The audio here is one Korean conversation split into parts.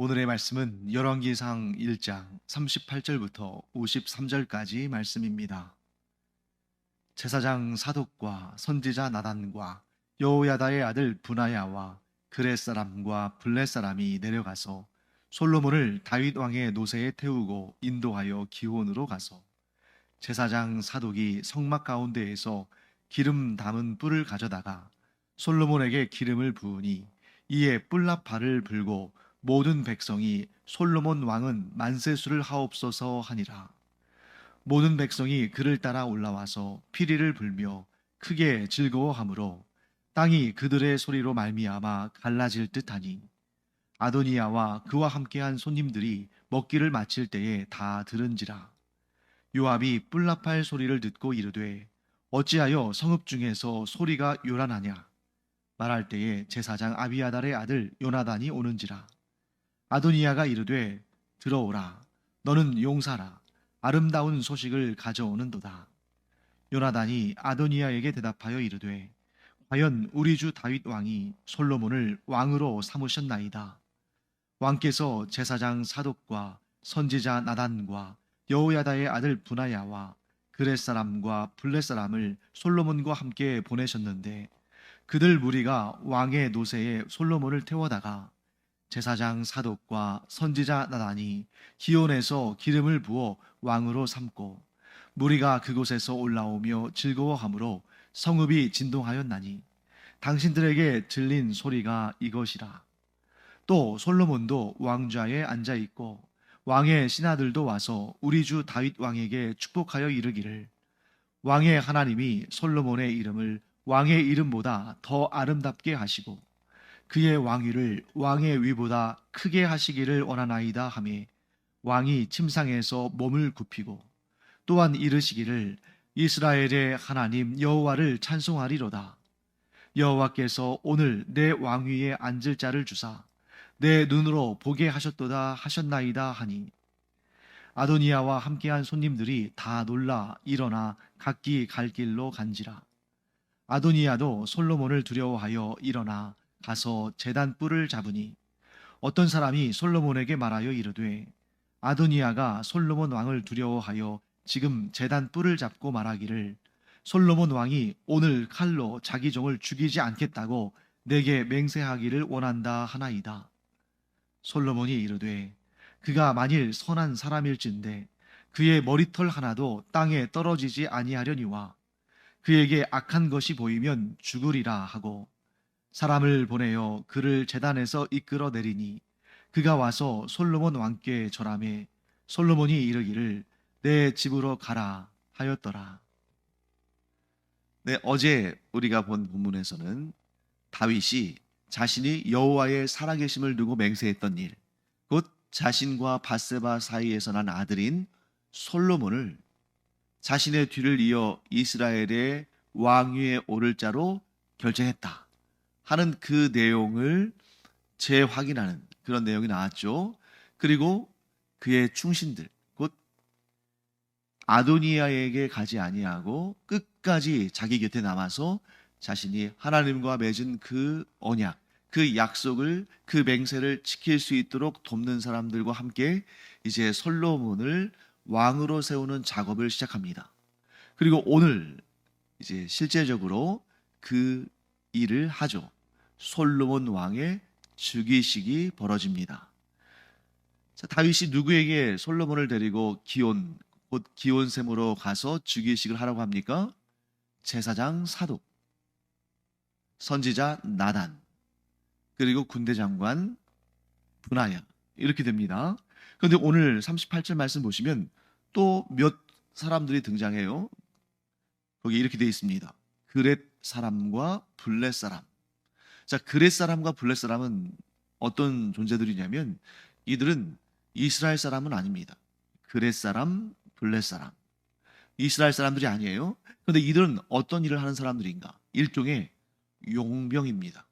오늘의 말씀은 열왕기상 1장 38절부터 53절까지 말씀입니다. 제사장 사독과 선지자 나단과 여호야다의 아들 브나야와 그렛 사람과 블렛 사람이 내려가서 솔로몬을 다윗 왕의 노새에 태우고 인도하여 기온으로 가서 제사장 사독이 성막 가운데에서 기름 담은 뿔을 가져다가 솔로몬에게 기름을 부으니 이에 뿔나팔을 불고 모든 백성이 솔로몬 왕은 만세수를 하옵소서 하니라. 모든 백성이 그를 따라 올라와서 피리를 불며 크게 즐거워하므로 땅이 그들의 소리로 말미암아 갈라질 듯하니 아도니야와 그와 함께한 손님들이 먹기를 마칠 때에 다 들은지라. 요압이 뿔나팔 소리를 듣고 이르되 어찌하여 성읍 중에서 소리가 요란하냐. 말할 때에 제사장 아비아달의 아들 요나단이 오는지라. 아도니야가 이르되 들어오라. 너는 용사라. 아름다운 소식을 가져오는도다. 요나단이 아도니야에게 대답하여 이르되 과연 우리 주 다윗 왕이 솔로몬을 왕으로 삼으셨나이다. 왕께서 제사장 사독과 선지자 나단과 여호야다의 아들 브나야와 그렛 사람과 블렛 사람을 솔로몬과 함께 보내셨는데 그들 무리가 왕의 노새에 솔로몬을 태워다가 제사장 사독과 선지자 나단이 기온에서 기름을 부어 왕으로 삼고 무리가 그곳에서 올라오며 즐거워하므로 성읍이 진동하였나니 당신들에게 들린 소리가 이것이라. 또 솔로몬도 왕좌에 앉아 있고 왕의 신하들도 와서 우리 주 다윗 왕에게 축복하여 이르기를 왕의 하나님이 솔로몬의 이름을 왕의 이름보다 더 아름답게 하시고 그의 왕위를 왕의 위보다 크게 하시기를 원하나이다 하며 왕이 침상에서 몸을 굽히고 또한 이르시기를 이스라엘의 하나님 여호와를 찬송하리로다. 여호와께서 오늘 내 왕위에 앉을 자를 주사 내 눈으로 보게 하셨도다 하셨나이다 하니 아도니야와 함께한 손님들이 다 놀라 일어나 각기 갈 길로 간지라. 아도니야도 솔로몬을 두려워하여 일어나 가서 제단 뿔을 잡으니 어떤 사람이 솔로몬에게 말하여 이르되 아도니야가 솔로몬 왕을 두려워하여 지금 제단 뿔을 잡고 말하기를 솔로몬 왕이 오늘 칼로 자기 종을 죽이지 않겠다고 내게 맹세하기를 원한다 하나이다. 솔로몬이 이르되 그가 만일 선한 사람일진데 그의 머리털 하나도 땅에 떨어지지 아니하려니와 그에게 악한 것이 보이면 죽으리라 하고 사람을 보내어 그를 제단에서 이끌어 내리니 그가 와서 솔로몬 왕께 절하매 솔로몬이 이르기를 내 집으로 가라 하였더라. 네, 어제 우리가 본 본문에서는 다윗이 자신이 여호와의 살아계심을 두고 맹세했던 일, 곧 자신과 바세바 사이에서 난 아들인 솔로몬을 자신의 뒤를 이어 이스라엘의 왕위에 오를 자로 결정했다 하는 그 내용을 재확인하는 그런 내용이 나왔죠. 그리고 그의 충신들, 곧 아도니아에게 가지 아니하고 끝까지 자기 곁에 남아서 자신이 하나님과 맺은 그 언약, 그 약속을, 그 맹세를 지킬 수 있도록 돕는 사람들과 함께 이제 솔로몬을 왕으로 세우는 작업을 시작합니다. 그리고 오늘 이제 실제적으로 그 일을 하죠. 솔로몬 왕의 즉위식이 벌어집니다. 자, 다윗이 누구에게 솔로몬을 데리고 기온, 곧 기온샘으로 가서 즉위식을 하라고 합니까? 제사장 사독, 선지자 나단, 그리고 군대 장관 브나야, 이렇게 됩니다. 그런데 오늘 38절 말씀 보시면 또 몇 사람들이 등장해요. 거기 이렇게 되어 있습니다. 그렛 사람과 블렛 사람. 자, 그렛 사람과 블렛 사람은 어떤 존재들이냐면 이들은 이스라엘 사람은 아닙니다. 그렛 사람, 블렛 사람. 이스라엘 사람들이 아니에요. 그런데 이들은 어떤 일을 하는 사람들인가? 일종의 용병입니다.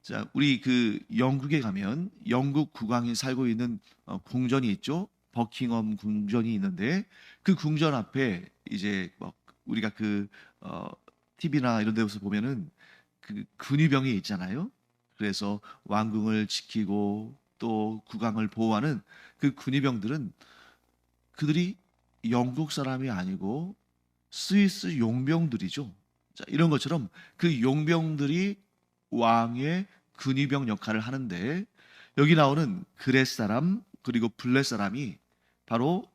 자, 우리 그 영국에 가면 영국 국왕이 살고 있는 궁전이 있죠. 버킹엄 궁전이 있는데 그 궁전 앞에 이제 뭐 우리가 그 TV나 이런 데서 보면은 그 근위병이 있잖아요. 그래서 왕궁을 지키고 또 국왕을 보호하는 그 군의병들은 그들이 영국 사람이 아니고 스위스 용병들이죠. 자, 이런 것처럼 그 용병들이 왕의 근위병 역할을 하는데, 여기 나오는 그렛 사람 그리고 블렛 사람이 바로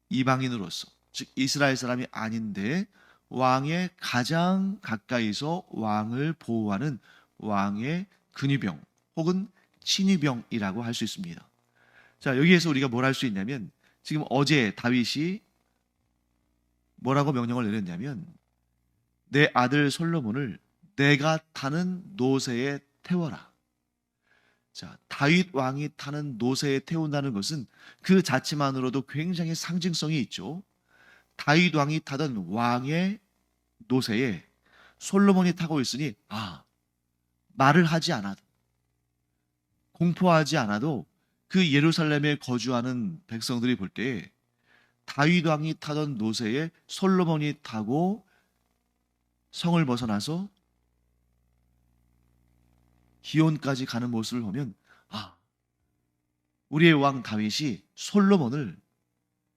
이방인으로서, 즉 이스라엘 사람이 아닌데 왕의 가장 가까이서 왕을 보호하는 왕의 근위병 혹은 친위병이라고 할 수 있습니다. 자, 여기에서 우리가 뭘 할 수 있냐면, 지금 어제 다윗이 뭐라고 명령을 내렸냐면, 내 아들 솔로몬을 내가 타는 노새에 태워라. 자, 다윗 왕이 타는 노새에 태운다는 것은 그 자체만으로도 굉장히 상징성이 있죠. 다윗 왕이 타던 왕의 노새에 솔로몬이 타고 있으니, 말을 하지 않아도, 공포하지 않아도 그 예루살렘에 거주하는 백성들이 볼 때에 다윗 왕이 타던 노새에 솔로몬이 타고 성을 벗어나서 기온까지 가는 모습을 보면, 우리의 왕 다윗이 솔로몬을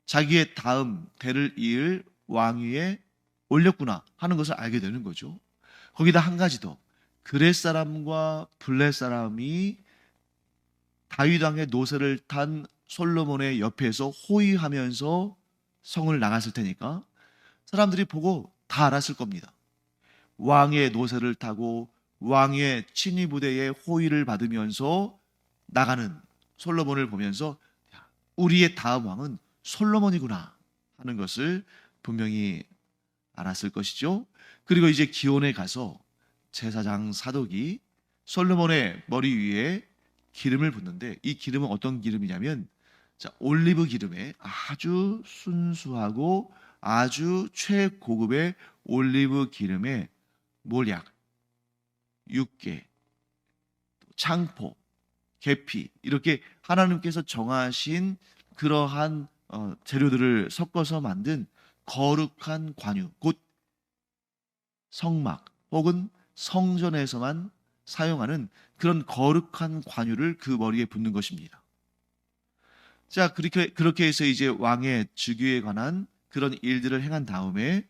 자기의 다음 대를 이을 왕위에 올렸구나 하는 것을 알게 되는 거죠. 거기다 한 가지 더, 그렛 사람과 블렛 사람이 다윗 왕의 노새를 탄 솔로몬의 옆에서 호위하면서 성을 나갔을 테니까 사람들이 보고 다 알았을 겁니다. 왕의 노새를 타고 왕의 친위 부대의 호위를 받으면서 나가는 솔로몬을 보면서, 우리의 다음 왕은 솔로몬이구나 하는 것을 분명히 알았을 것이죠. 그리고 이제 기온에 가서 제사장 사독이 솔로몬의 머리 위에 기름을 붓는데, 이 기름은 어떤 기름이냐면, 올리브 기름에 아주 순수하고 아주 최고급의 올리브 기름에 몰약, 육개, 창포, 계피, 이렇게 하나님께서 정하신 그러한 재료들을 섞어서 만든 거룩한 관유, 곧 성막 혹은 성전에서만 사용하는 그런 거룩한 관유를 그 머리에 붓는 것입니다. 자, 그렇게 해서 이제 왕의 즉위에 관한 그런 일들을 행한 다음에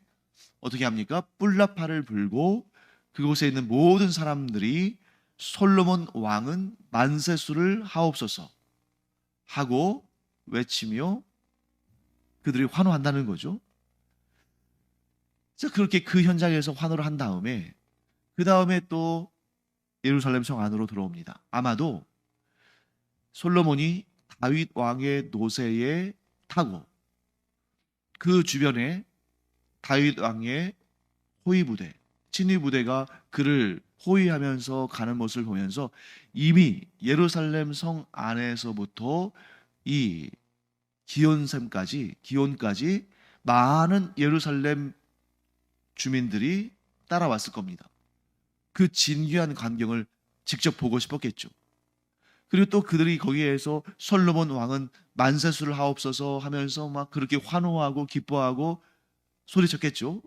어떻게 합니까? 뿔나팔을 불고 그곳에 있는 모든 사람들이 솔로몬 왕은 만세수를 하옵소서 하고 외치며 그들이 환호한다는 거죠. 자, 그렇게 그 현장에서 환호를 한 다음에 그 다음에 또 예루살렘 성 안으로 들어옵니다. 아마도 솔로몬이 다윗 왕의 노새에 타고 그 주변에 다윗 왕의 호위 부대, 친위 부대가 그를 호위하면서 가는 모습을 보면서 이미 예루살렘 성 안에서부터 이 기온까지 많은 예루살렘 주민들이 따라왔을 겁니다. 그 진귀한 광경을 직접 보고 싶었겠죠. 그리고 또 그들이 거기에서 솔로몬 왕은 만세수를 하옵소서 하면서 막 그렇게 환호하고 기뻐하고 소리쳤겠죠.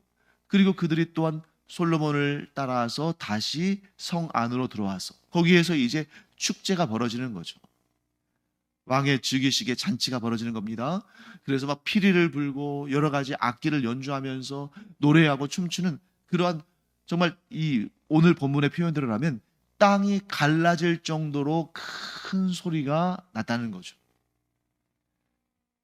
그리고 그들이 또한 솔로몬을 따라서 다시 성 안으로 들어와서 거기에서 이제 축제가 벌어지는 거죠. 왕의 즉위식의 잔치가 벌어지는 겁니다. 그래서 막 피리를 불고 여러 가지 악기를 연주하면서 노래하고 춤추는 그러한, 정말 이 오늘 본문의 표현대로 하면 땅이 갈라질 정도로 큰 소리가 났다는 거죠.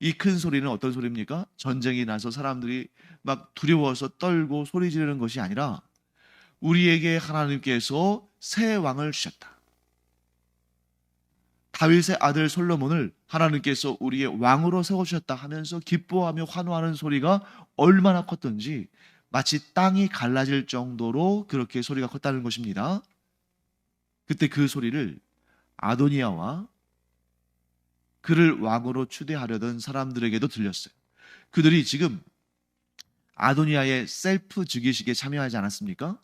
이 큰 소리는 어떤 소리입니까? 전쟁이 나서 사람들이 막 두려워서 떨고 소리 지르는 것이 아니라, 우리에게 하나님께서 새 왕을 주셨다. 다윗의 아들 솔로몬을 하나님께서 우리의 왕으로 세워주셨다 하면서 기뻐하며 환호하는 소리가 얼마나 컸던지, 마치 땅이 갈라질 정도로 그렇게 소리가 컸다는 것입니다. 그때 그 소리를 아도니아와 그를 왕으로 추대하려던 사람들에게도 들렸어요. 그들이 지금 아도니아의 셀프 즉위식에 참여하지 않았습니까?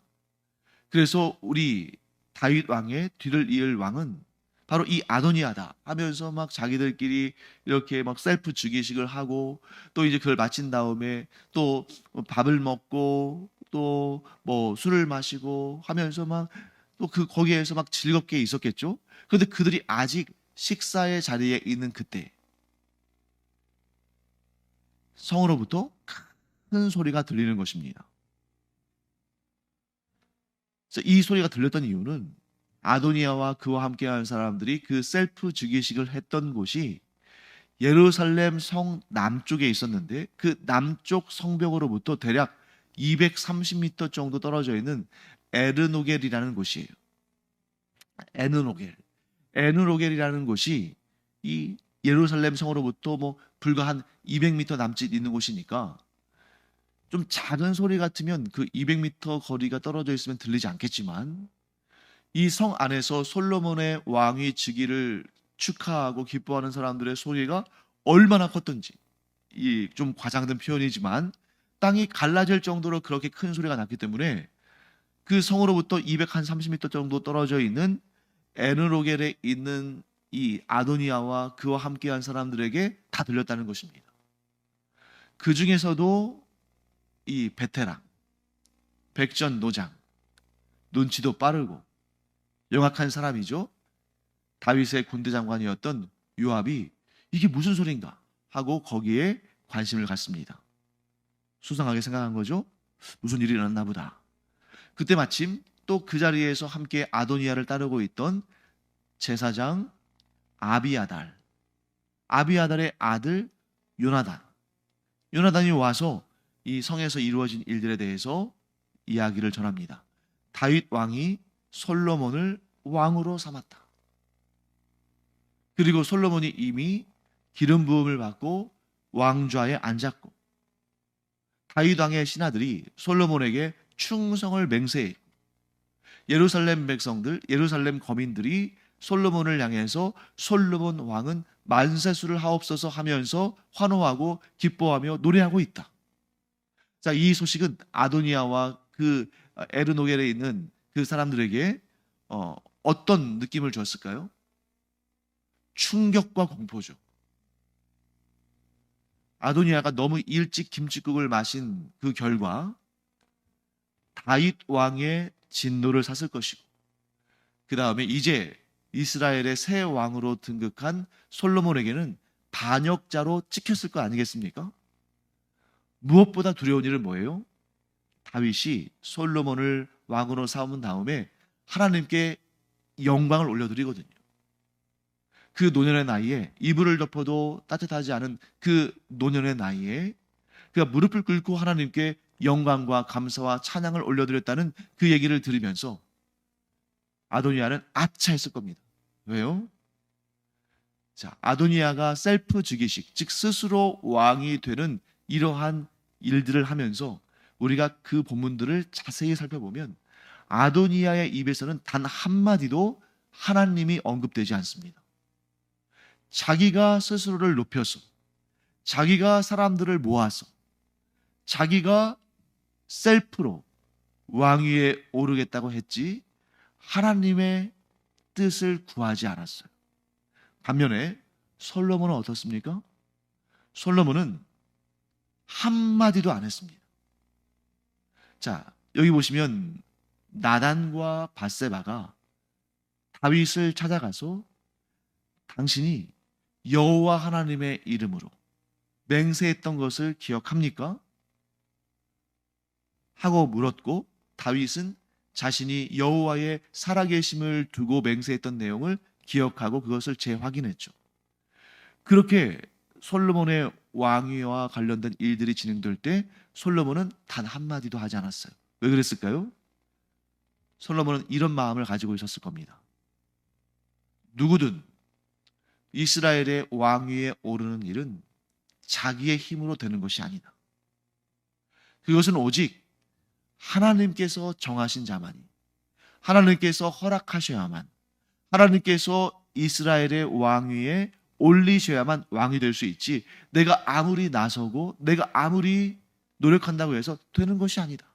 그래서 우리 다윗 왕의 뒤를 이을 왕은 바로 이 아도니아다 하면서 막 자기들끼리 이렇게 막 셀프 즉위식을 하고, 또 이제 그걸 마친 다음에 또 밥을 먹고 또 뭐 술을 마시고 하면서 막 또 그 거기에서 막 즐겁게 있었겠죠. 그런데 그들이 아직 식사의 자리에 있는 그때 성으로부터 큰 소리가 들리는 것입니다. 이 소리가 들렸던 이유는 아도니아와 그와 함께하는 사람들이 그 셀프 즉위식을 했던 곳이 예루살렘 성 남쪽에 있었는데, 그 남쪽 성벽으로부터 대략 230m 정도 떨어져 있는 에르노겔이라는 곳이에요. 에르노겔. 에르노겔이라는 곳이 이 예루살렘 성으로부터 불과 한 200m 남짓 있는 곳이니까 좀 작은 소리 같으면 그 200m 거리가 떨어져 있으면 들리지 않겠지만, 이 성 안에서 솔로몬의 왕위 즉위를 축하하고 기뻐하는 사람들의 소리가 얼마나 컸던지, 이 좀 과장된 표현이지만 땅이 갈라질 정도로 그렇게 큰 소리가 났기 때문에 그 성으로부터 230m 정도 떨어져 있는 에르노겔에 있는 이 아도니아와 그와 함께한 사람들에게 다 들렸다는 것입니다. 그 중에서도 이 베테랑, 백전노장, 눈치도 빠르고 영악한 사람이죠. 다윗의 군대 장관이었던 요압이 이게 무슨 소린가 하고 거기에 관심을 갖습니다. 수상하게 생각한 거죠. 무슨 일이 일어났나 보다. 그때 마침 또 그 자리에서 함께 아도니아를 따르고 있던 제사장 아비아달의 아들 요나단이 와서 이 성에서 이루어진 일들에 대해서 이야기를 전합니다. 다윗 왕이 솔로몬을 왕으로 삼았다. 그리고 솔로몬이 이미 기름 부음을 받고 왕좌에 앉았고, 다윗 왕의 신하들이 솔로몬에게 충성을 맹세했고, 예루살렘 백성들, 예루살렘 거민들이 솔로몬을 향해서 솔로몬 왕은 만세수를 하옵소서 하면서 환호하고 기뻐하며 노래하고 있다. 자, 이 소식은 아도니아와 그 에르노겔에 있는 그 사람들에게 어떤 느낌을 줬을까요? 충격과 공포죠. 아도니아가 너무 일찍 김칫국을 마신 그 결과 다윗 왕의 진노를 샀을 것이고, 그 다음에 이제 이스라엘의 새 왕으로 등극한 솔로몬에게는 반역자로 찍혔을 거 아니겠습니까? 무엇보다 두려운 일은 뭐예요? 다윗이 솔로몬을 왕으로 삼은 다음에 하나님께 영광을 올려드리거든요. 그 노년의 나이에, 이불을 덮어도 따뜻하지 않은 그 노년의 나이에 그가 무릎을 꿇고 하나님께 영광과 감사와 찬양을 올려드렸다는 그 얘기를 들으면서 아도니아는 아차했을 겁니다. 왜요? 자, 아도니아가 셀프 즉위식, 즉 스스로 왕이 되는 이러한 일들을 하면서 우리가 그 본문들을 자세히 살펴보면 아도니아의 입에서는 단 한마디도 하나님이 언급되지 않습니다. 자기가 스스로를 높여서, 자기가 사람들을 모아서, 자기가 셀프로 왕위에 오르겠다고 했지 하나님의 뜻을 구하지 않았어요. 반면에 솔로몬은 어떻습니까? 솔로몬은 한마디도 안 했습니다. 자, 여기 보시면 나단과 밧세바가 다윗을 찾아가서 당신이 여호와 하나님의 이름으로 맹세했던 것을 기억합니까? 하고 물었고, 다윗은 자신이 여호와의 살아계심을 두고 맹세했던 내용을 기억하고 그것을 재확인했죠. 그렇게 솔로몬의 왕위와 관련된 일들이 진행될 때 솔로몬은 단 한마디도 하지 않았어요. 왜 그랬을까요? 솔로몬은 이런 마음을 가지고 있었을 겁니다. 누구든 이스라엘의 왕위에 오르는 일은 자기의 힘으로 되는 것이 아니다. 그것은 오직 하나님께서 정하신 자만이, 하나님께서 허락하셔야만, 하나님께서 이스라엘의 왕위에 올리셔야만 왕이 될 수 있지, 내가 아무리 나서고 내가 아무리 노력한다고 해서 되는 것이 아니다.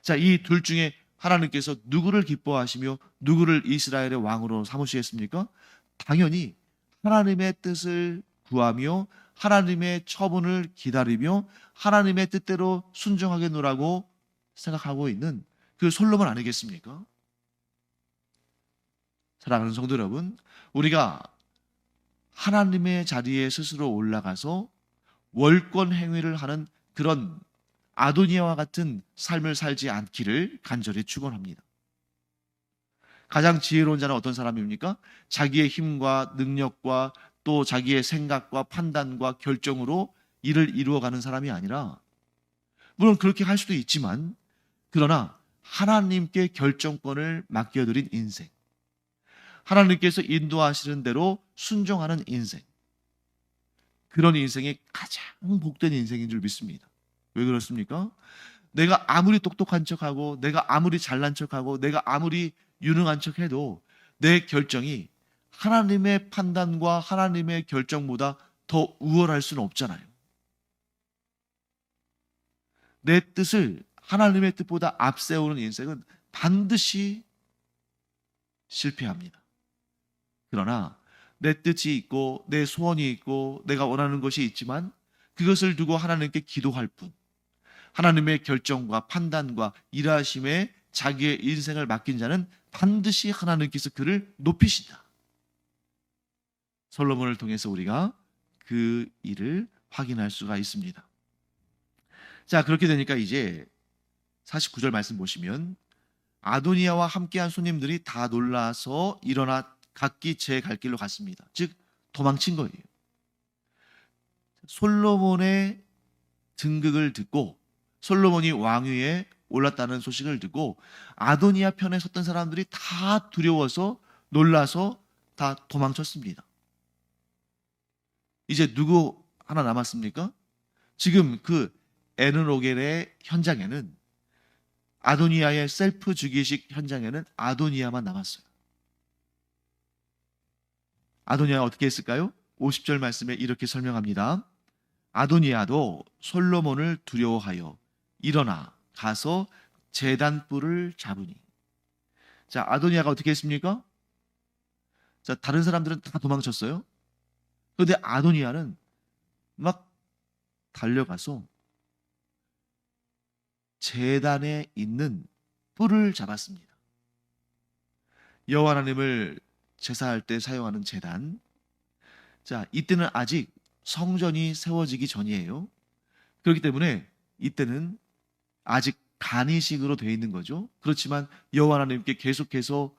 자, 이 둘 중에 하나님께서 누구를 기뻐하시며 누구를 이스라엘의 왕으로 삼으시겠습니까? 당연히 하나님의 뜻을 구하며 하나님의 처분을 기다리며 하나님의 뜻대로 순종하게 노라고 생각하고 있는 그 솔로몬 아니겠습니까? 사랑하는 성도 여러분, 우리가 하나님의 자리에 스스로 올라가서 월권 행위를 하는 그런 아도니아와 같은 삶을 살지 않기를 간절히 축원합니다. 가장 지혜로운 자는 어떤 사람입니까? 자기의 힘과 능력과 또 자기의 생각과 판단과 결정으로 일을 이루어가는 사람이 아니라, 물론 그렇게 할 수도 있지만, 그러나 하나님께 결정권을 맡겨드린 인생, 하나님께서 인도하시는 대로 순종하는 인생, 그런 인생이 가장 복된 인생인 줄 믿습니다. 왜 그렇습니까? 내가 아무리 똑똑한 척하고 내가 아무리 잘난 척하고 내가 아무리 유능한 척해도 내 결정이 하나님의 판단과 하나님의 결정보다 더 우월할 수는 없잖아요. 내 뜻을 하나님의 뜻보다 앞세우는 인생은 반드시 실패합니다. 그러나 내 뜻이 있고 내 소원이 있고 내가 원하는 것이 있지만 그것을 두고 하나님께 기도할 뿐, 하나님의 결정과 판단과 일하심에 자기의 인생을 맡긴 자는 반드시 하나님께서 그를 높이신다. 솔로몬을 통해서 우리가 그 일을 확인할 수가 있습니다. 자, 그렇게 되니까 이제 49절 말씀 보시면, 아도니아와 함께한 손님들이 다 놀라서 일어나 각기 제 갈 길로 갔습니다. 즉 도망친 거예요. 솔로몬의 등극을 듣고, 솔로몬이 왕위에 올랐다는 소식을 듣고 아도니아 편에 섰던 사람들이 다 두려워서 놀라서 다 도망쳤습니다. 이제 누구 하나 남았습니까? 지금 그 에르노겔의 현장에는, 아도니아의 셀프 즉위식 현장에는 아도니아만 남았어요. 아도니아가 어떻게 했을까요? 50절 말씀에 이렇게 설명합니다. 아도니아도 솔로몬을 두려워하여 일어나 가서 제단뿔을 잡으니. 자, 아도니아가 어떻게 했습니까? 자, 다른 사람들은 다 도망쳤어요. 그런데 아도니아는 막 달려가서 제단에 있는 뿔을 잡았습니다. 여호와 하나님을 제사할 때 사용하는 제단. 자, 이때는 아직 성전이 세워지기 전이에요. 그렇기 때문에 이때는 아직 간이식으로 되어 있는 거죠. 그렇지만 여호와 하나님께 계속해서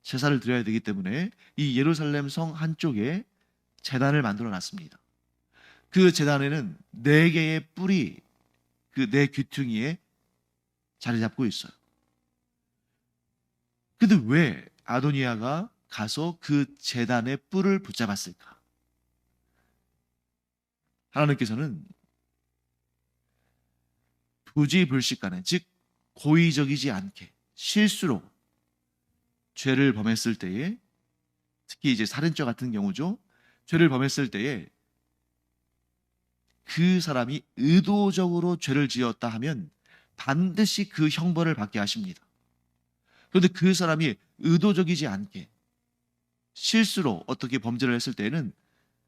제사를 드려야 되기 때문에 이 예루살렘 성 한쪽에 제단을 만들어 놨습니다. 그 제단에는 4개의 뿔이 그 4 귀퉁이에 자리 잡고 있어요. 근데 왜 아도니아가 가서 그 제단의 뿔을 붙잡았을까? 하나님께서는 부지불식간에, 즉 고의적이지 않게 실수로 죄를 범했을 때에, 특히 이제 살인죄 같은 경우죠. 죄를 범했을 때에 그 사람이 의도적으로 죄를 지었다 하면 반드시 그 형벌을 받게 하십니다. 그런데 그 사람이 의도적이지 않게 실수로 어떻게 범죄를 했을 때에는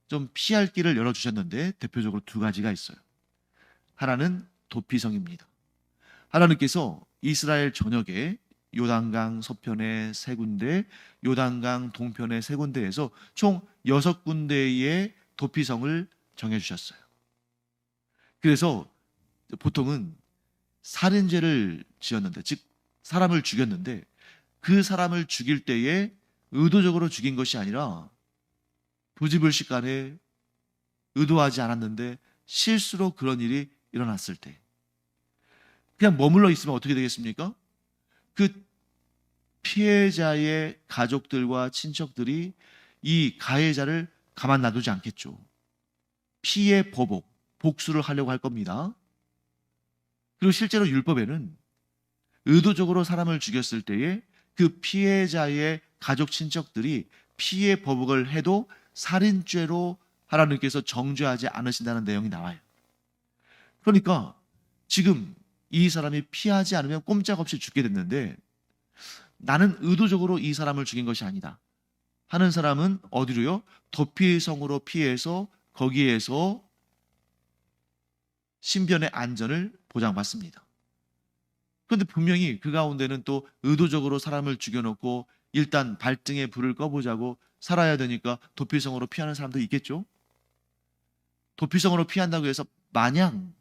좀 피할 길을 열어주셨는데, 대표적으로 2가지가 있어요. 하나는 도피성입니다. 하나님께서 이스라엘 전역에 요단강 서편의 3군데, 요단강 동편의 3군데에서 총 6군데의 도피성을 정해주셨어요. 그래서 보통은 살인죄를 지었는데, 즉 사람을 죽였는데, 그 사람을 죽일 때에 의도적으로 죽인 것이 아니라 부지불식간에 의도하지 않았는데 실수로 그런 일이 일어났을 때 그냥 머물러 있으면 어떻게 되겠습니까? 그 피해자의 가족들과 친척들이 이 가해자를 가만 놔두지 않겠죠. 피해 보복, 복수를 하려고 할 겁니다. 그리고 실제로 율법에는 의도적으로 사람을 죽였을 때에 그 피해자의 가족 친척들이 피해 보복을 해도 살인죄로 하나님께서 정죄하지 않으신다는 내용이 나와요. 그러니까 지금 이 사람이 피하지 않으면 꼼짝없이 죽게 됐는데, 나는 의도적으로 이 사람을 죽인 것이 아니다 하는 사람은 어디로요? 도피성으로 피해서 거기에서 신변의 안전을 보장받습니다. 그런데 분명히 그 가운데는 또 의도적으로 사람을 죽여놓고 일단 발등에 불을 꺼보자고 살아야 되니까 도피성으로 피하는 사람도 있겠죠. 도피성으로 피한다고 해서 마냥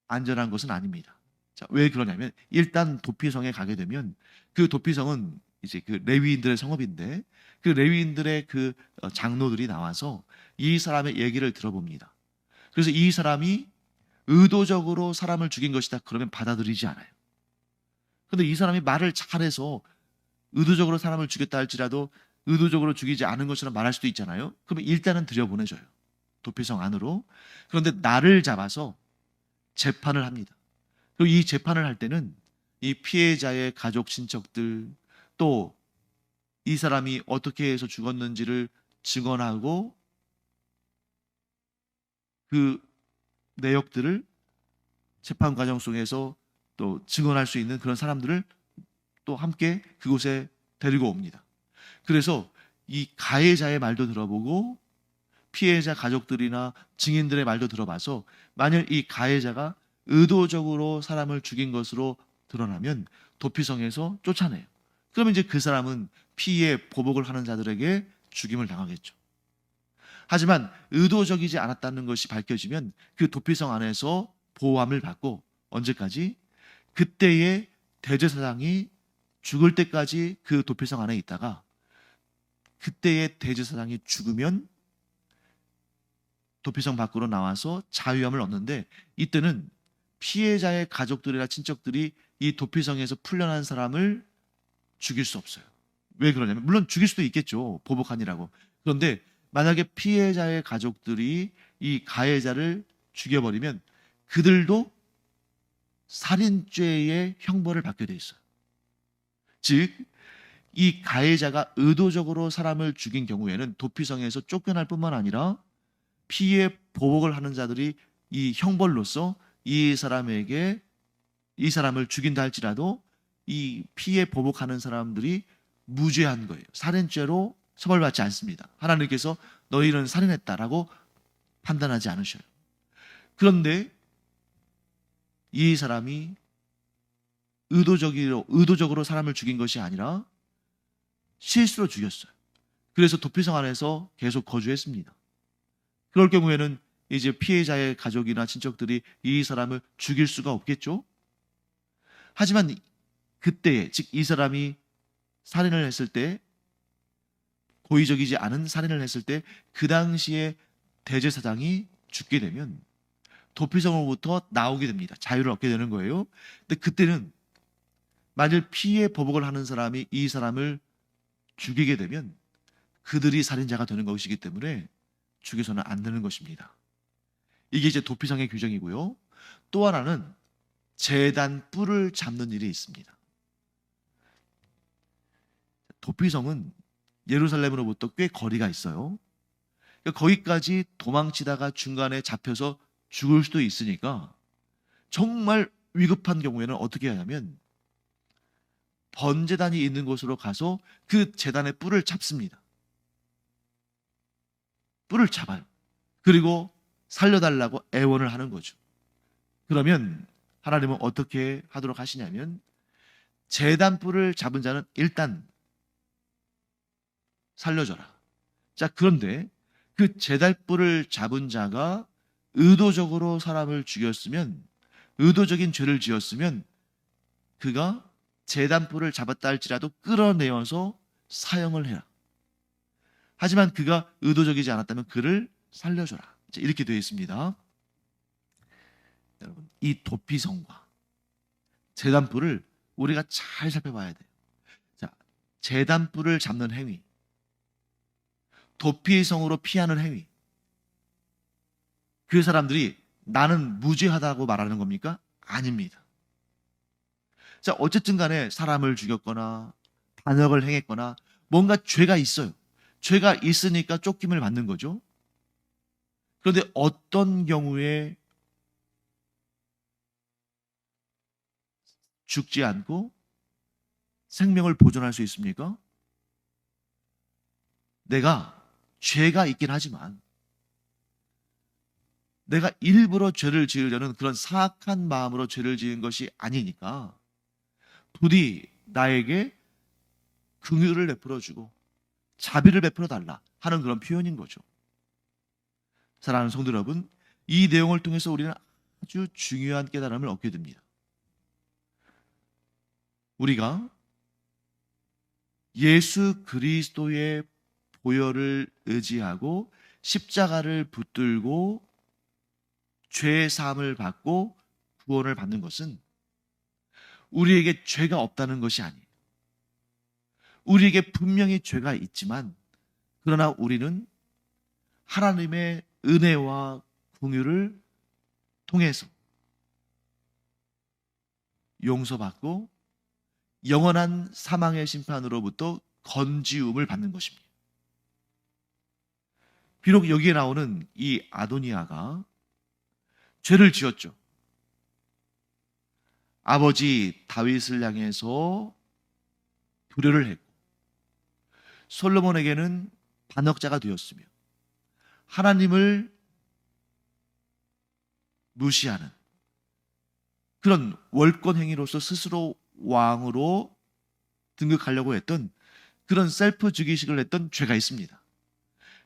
안전한 것은 아닙니다. 자, 왜 그러냐면 일단 도피성에 가게 되면 그 도피성은 이제 그 레위인들의 성읍인데 그 레위인들의 그 장로들이 나와서 이 사람의 얘기를 들어봅니다. 그래서 이 사람이 의도적으로 사람을 죽인 것이다 그러면 받아들이지 않아요. 근데 이 사람이 말을 잘해서 의도적으로 사람을 죽였다 할지라도 의도적으로 죽이지 않은 것처럼 말할 수도 있잖아요. 그러면 일단은 들여보내줘요. 도피성 안으로. 그런데 나를 잡아서 재판을 합니다. 그리고 이 재판을 할 때는 이 피해자의 가족 친척들 또 이 사람이 어떻게 해서 죽었는지를 증언하고 그 내역들을 재판 과정 속에서 또 증언할 수 있는 그런 사람들을 또 함께 그곳에 데리고 옵니다. 그래서 이 가해자의 말도 들어보고 피해자 가족들이나 증인들의 말도 들어봐서 만약 이 가해자가 의도적으로 사람을 죽인 것으로 드러나면 도피성에서 쫓아내요. 그러면 이제 그 사람은 피해 보복을 하는 자들에게 죽임을 당하겠죠. 하지만 의도적이지 않았다는 것이 밝혀지면 그 도피성 안에서 보호함을 받고 언제까지? 그때의 대제사장이 죽을 때까지 그 도피성 안에 있다가 그때의 대제사장이 죽으면 도피성 밖으로 나와서 자유함을 얻는데 이때는 피해자의 가족들이나 친척들이 이 도피성에서 풀려난 사람을 죽일 수 없어요. 왜 그러냐면 물론 죽일 수도 있겠죠. 보복하니라고. 그런데 만약에 피해자의 가족들이 이 가해자를 죽여버리면 그들도 살인죄의 형벌을 받게 돼 있어요. 즉, 이 가해자가 의도적으로 사람을 죽인 경우에는 도피성에서 쫓겨날 뿐만 아니라 피해 보복을 하는 자들이 이 형벌로서 이 사람에게 이 사람을 죽인다 할지라도 이 피해 보복하는 사람들이 무죄한 거예요. 살인죄로 처벌받지 않습니다. 하나님께서 너희는 살인했다라고 판단하지 않으셔요. 그런데 이 사람이 의도적으로 사람을 죽인 것이 아니라 실수로 죽였어요. 그래서 도피성 안에서 계속 거주했습니다. 그럴 경우에는 이제 피해자의 가족이나 친척들이 이 사람을 죽일 수가 없겠죠. 하지만 그때에, 즉 이 사람이 살인을 했을 때, 고의적이지 않은 살인을 했을 때 그 당시에 대제사장이 죽게 되면 도피성으로부터 나오게 됩니다. 자유를 얻게 되는 거예요. 근데 그때는 만일 피해 보복을 하는 사람이 이 사람을 죽이게 되면 그들이 살인자가 되는 것이기 때문에 죽여서는 안 되는 것입니다. 이게 이제 도피성의 규정이고요. 또 하나는 제단 뿔을 잡는 일이 있습니다. 도피성은 예루살렘으로부터 꽤 거리가 있어요. 그러니까 거기까지 도망치다가 중간에 잡혀서 죽을 수도 있으니까 정말 위급한 경우에는 어떻게 하냐면 번제단이 있는 곳으로 가서 그 제단의 뿔을 잡습니다. 뿔을 잡아요. 그리고 살려달라고 애원을 하는 거죠. 그러면 하나님은 어떻게 하도록 하시냐면 제단 뿔을 잡은 자는 일단 살려줘라. 자, 그런데 그 제단 뿔을 잡은 자가 의도적으로 사람을 죽였으면, 의도적인 죄를 지었으면 그가 제단 뿔을 잡았다 할지라도 끌어내어서 사형을 해라. 하지만 그가 의도적이지 않았다면 그를 살려줘라. 이렇게 되어 있습니다. 여러분, 이 도피성과 제단뿔을 우리가 잘 살펴봐야 돼요. 자, 제단뿔을 잡는 행위, 도피성으로 피하는 행위. 그 사람들이 나는 무죄하다고 말하는 겁니까? 아닙니다. 자, 어쨌든 간에 사람을 죽였거나 반역을 행했거나 뭔가 죄가 있어요. 죄가 있으니까 쫓김을 받는 거죠. 그런데 어떤 경우에 죽지 않고 생명을 보존할 수 있습니까? 내가 죄가 있긴 하지만 내가 일부러 죄를 지으려는 그런 사악한 마음으로 죄를 지은 것이 아니니까 부디 나에게 긍휼을 베풀어주고 자비를 베풀어 달라 하는 그런 표현인 거죠. 사랑하는 성도 여러분, 이 내용을 통해서 우리는 아주 중요한 깨달음을 얻게 됩니다. 우리가 예수 그리스도의 보혈을 의지하고 십자가를 붙들고 죄 사함을 받고 구원을 받는 것은 우리에게 죄가 없다는 것이 아니에요. 우리에게 분명히 죄가 있지만 그러나 우리는 하나님의 은혜와 긍휼을 통해서 용서받고 영원한 사망의 심판으로부터 건지움을 받는 것입니다. 비록 여기에 나오는 이 아도니아가 죄를 지었죠. 아버지 다윗을 향해서 불효를 했고 솔로몬에게는 반역자가 되었으며 하나님을 무시하는 그런 월권 행위로서 스스로 왕으로 등극하려고 했던 그런 셀프 즉위식을 했던 죄가 있습니다.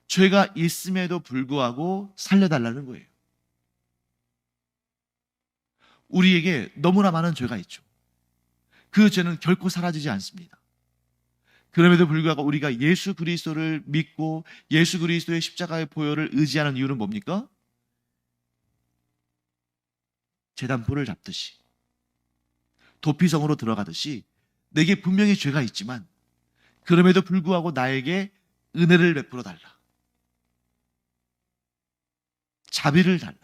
죄가 있음에도 불구하고 살려달라는 거예요. 우리에게 너무나 많은 죄가 있죠. 그 죄는 결코 사라지지 않습니다. 그럼에도 불구하고 우리가 예수 그리스도를 믿고 예수 그리스도의 십자가의 보혈을 의지하는 이유는 뭡니까? 제단포를 잡듯이 도피성으로 들어가듯이 내게 분명히 죄가 있지만 그럼에도 불구하고 나에게 은혜를 베풀어 달라, 자비를 달라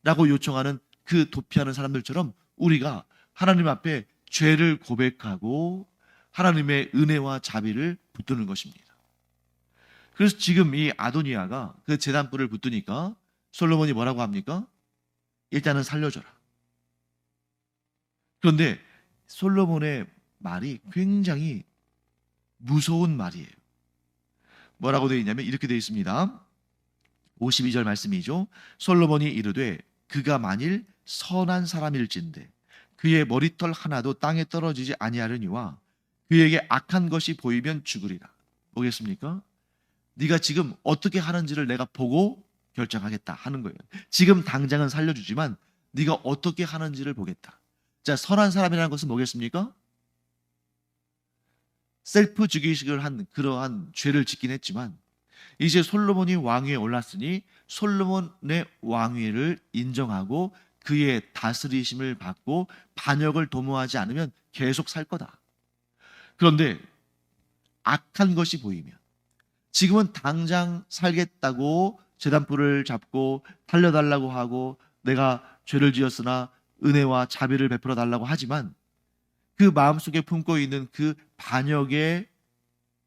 라고 요청하는 그 도피하는 사람들처럼 우리가 하나님 앞에 죄를 고백하고 하나님의 은혜와 자비를 붙드는 것입니다. 그래서 지금 이 아도니아가 그 제단불을 붙드니까 솔로몬이 뭐라고 합니까? 일단은 살려줘라. 그런데 솔로몬의 말이 굉장히 무서운 말이에요. 뭐라고 되어 있냐면 이렇게 되어 있습니다. 52절 말씀이죠. 솔로몬이 이르되 그가 만일 선한 사람일진데 그의 머리털 하나도 땅에 떨어지지 아니하려니와 그에게 악한 것이 보이면 죽으리라. 보겠습니까? 네가 지금 어떻게 하는지를 내가 보고 결정하겠다 하는 거예요. 지금 당장은 살려주지만 네가 어떻게 하는지를 보겠다. 자, 선한 사람이라는 것은 뭐겠습니까? 셀프 즉위식을 한 그러한 죄를 짓긴 했지만 이제 솔로몬이 왕위에 올랐으니 솔로몬의 왕위를 인정하고 그의 다스리심을 받고 반역을 도모하지 않으면 계속 살 거다. 그런데 악한 것이 보이면 지금은 당장 살겠다고 제단불을 잡고 살려달라고 하고 내가 죄를 지었으나 은혜와 자비를 베풀어 달라고 하지만 그 마음속에 품고 있는 그 반역의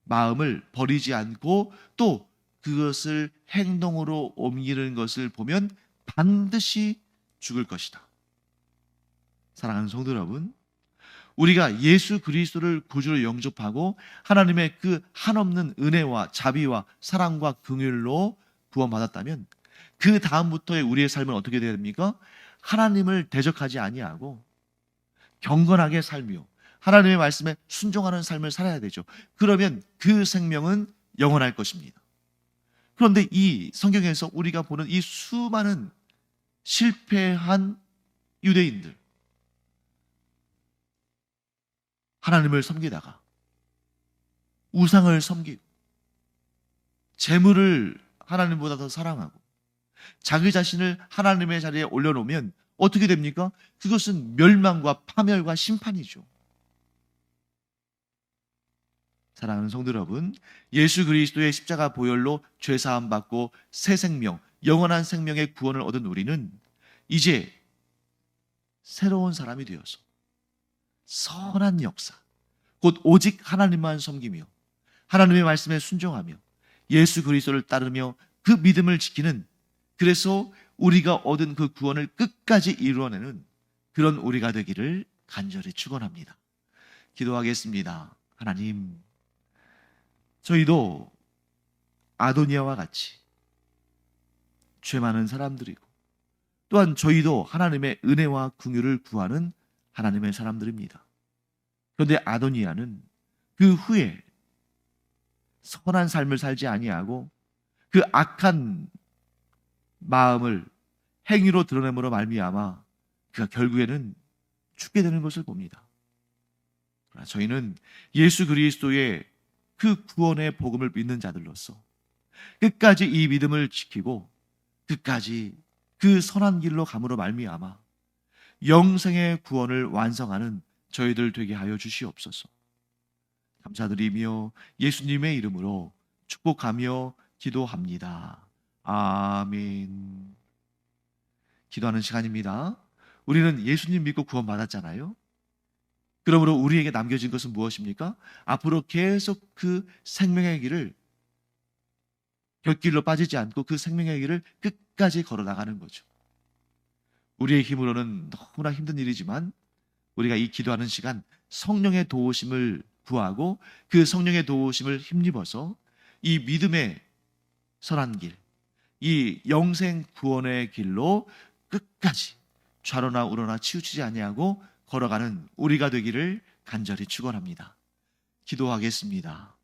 마음을 버리지 않고 또 그것을 행동으로 옮기는 것을 보면 반드시 죽을 것이다. 사랑하는 성도 여러분, 우리가 예수 그리스도를 구주로 영접하고 하나님의 그 한없는 은혜와 자비와 사랑과 긍휼로 구원받았다면 그 다음부터의 우리의 삶은 어떻게 되어야 됩니까? 하나님을 대적하지 아니하고 경건하게 살며 하나님의 말씀에 순종하는 삶을 살아야 되죠. 그러면 그 생명은 영원할 것입니다. 그런데 이 성경에서 우리가 보는 이 수많은 실패한 유대인들, 하나님을 섬기다가 우상을 섬기고 재물을 하나님보다 더 사랑하고 자기 자신을 하나님의 자리에 올려놓으면 어떻게 됩니까? 그것은 멸망과 파멸과 심판이죠. 사랑하는 성도 여러분, 예수 그리스도의 십자가 보혈로 죄사함 받고 새 생명, 영원한 생명의 구원을 얻은 우리는 이제 새로운 사람이 되어서 선한 역사, 곧 오직 하나님만 섬기며 하나님의 말씀에 순종하며 예수 그리스도를 따르며 그 믿음을 지키는, 그래서 우리가 얻은 그 구원을 끝까지 이루어내는 그런 우리가 되기를 간절히 축원합니다. 기도하겠습니다. 하나님, 저희도 아도니아와 같이 죄 많은 사람들이고 또한 저희도 하나님의 은혜와 긍휼을 구하는 하나님의 사람들입니다. 그런데 아도니아는 그 후에 선한 삶을 살지 아니하고 그 악한 마음을 행위로 드러냄으로 말미암아 그가 결국에는 죽게 되는 것을 봅니다. 그러나 저희는 예수 그리스도의 그 구원의 복음을 믿는 자들로서 끝까지 이 믿음을 지키고 끝까지 그 선한 길로 감으로 말미암아 영생의 구원을 완성하는 저희들 되게 하여 주시옵소서. 감사드리며 예수님의 이름으로 축복하며 기도합니다. 아멘. 기도하는 시간입니다. 우리는 예수님 믿고 구원받았잖아요. 그러므로 우리에게 남겨진 것은 무엇입니까? 앞으로 계속 그 생명의 길을 곁길로 빠지지 않고 그 생명의 길을 끝까지 걸어나가는 거죠. 우리의 힘으로는 너무나 힘든 일이지만 우리가 이 기도하는 시간 성령의 도우심을 구하고 그 성령의 도우심을 힘입어서 이 믿음의 선한 길, 이 영생 구원의 길로 끝까지 좌로나 우로나 치우치지 아니하고 걸어가는 우리가 되기를 간절히 축원합니다. 기도하겠습니다.